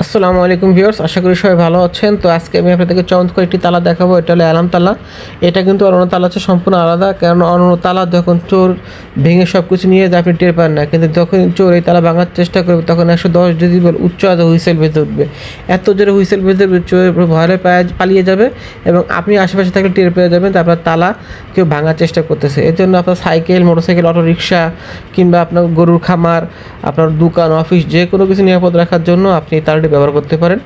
আসসালামু আলাইকুম ভিউয়ার্স, আশা করি সবাই ভালো আছেন। তো আজকে আমি আপনাদেরকে চমৎকার একটি তালা দেখাবো। এটা হলো অ্যালার্ম তালা। এটা কিন্তু অন্য তালা হচ্ছে সম্পূর্ণ আলাদা, কারণ অন্য তালা যখন চোর ভেঙে সব কিছু নিয়ে যায় আপনি টের পান না, কিন্তু যখন চোর এই তালা ভাঙার চেষ্টা করবে তখন 110 ডেসিবেল উচ্চ আওয়াজে হুইসেল বেজে উঠবে। এত জোরে হুইসেল বেজে উঠবে চোর ভয়ে পালিয়ে যাবে এবং আপনি আশেপাশে থাকলে টের পেয়ে যাবেন যে আপনার তালা কেউ ভাঙার চেষ্টা করতেছে। এর জন্য আপনার সাইকেল, মোটরসাইকেল, অটো রিক্সা কিংবা আপনার গরুর খামার, আপনার দোকান, অফিস যে কোনো কিছু নিরাপদ রাখার জন্য আপনি এই তালাটি ব্যবহার করতে পারেন।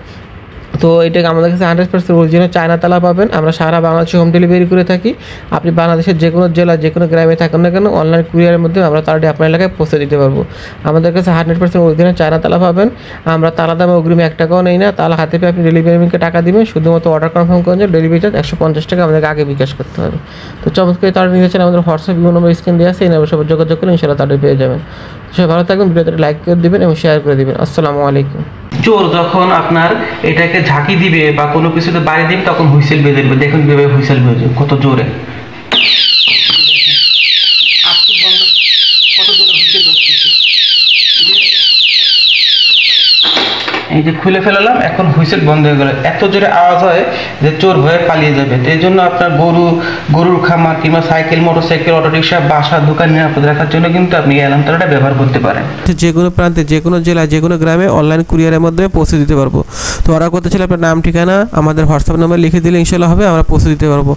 তো এটাকে আমাদের কাছে 100% অরিজিনাল চায়না তালা পাবেন। আমরা সারা বাংলাদেশে হোম ডেলিভারি করে থাকি। আপনি বাংলাদেশের যে কোনো জেলা, যে কোনো গ্রামে থাকেন না কেন, অনলাইন কুরিয়ারের মধ্যে আমরা তালাটি আপনার এলাকায় পৌঁছে দিতে পারবো। আমাদের কাছে 100% অরিজিনাল চায়না তালা পাবেন। আমরা তালা দামে অগ্রিম 1 টাকাও নেই না। তালা হাতে পেয়ে আপনি ডেলিভারি ম্যানকে টাকা দিবেন, শুধুমাত্র অর্ডার কনফার্ম করেন যে ডেলিভারি চার্জ 150 টাকা আমাদেরকে আগে বিকাশ করতে হবে। তো চমৎকার তালা নিয়েছেন, আমাদের হোয়াটসঅ্যাপ নম্বর স্ক্রিন দেওয়া আছে, এই নম্বরে সব যোগাযোগ করে ইনশাআল্লাহ তালাটি পেয়ে যাবেন। সবাই ভালো থাকবেন, ভিডিওতে লাইক করে দিবেন এবং শেয়ার করে দিবেন। আসসালামু আলাইকুম। চোর যখন আপনার এটাকে ঝাঁকি দিবে বা কোনো কিছুতে বাড়ি দিবে তখন হুইসেল বেজে দেবে। দেখুন কিভাবে হুইসেল বেজে কত জোরে, এই যে খুলে ফেলালাম, এখন হুইসেল বন্ধ হয়ে গেল। এত জোরে আওয়াজ হয় যে চোর ভয়ে পালিয়ে যাবে। তো এই জন্য আপনার গরুর খামার কিংবা সাইকেল, মোটরসাইকেল, অটো রিক্সা, বাসা, দোকান নিরাপদ রাখার জন্য কিন্তু আপনি এই অ্যালার্ম তালাটা ব্যবহার করতে পারেন। যে কোনো প্রান্তে, যে কোনো জেলায়, যে কোনো গ্রামে অনলাইন কুরিয়ারের মধ্যে পৌঁছে দিতে পারবো। তো অর্ডার করতে চাইলে আপনার নাম, ঠিকানা আমাদের হোয়াটসঅ্যাপ নাম্বার লিখে দিলে ইনশাআল্লাহ হবে, আমরা পৌঁছে দিতে পারবো।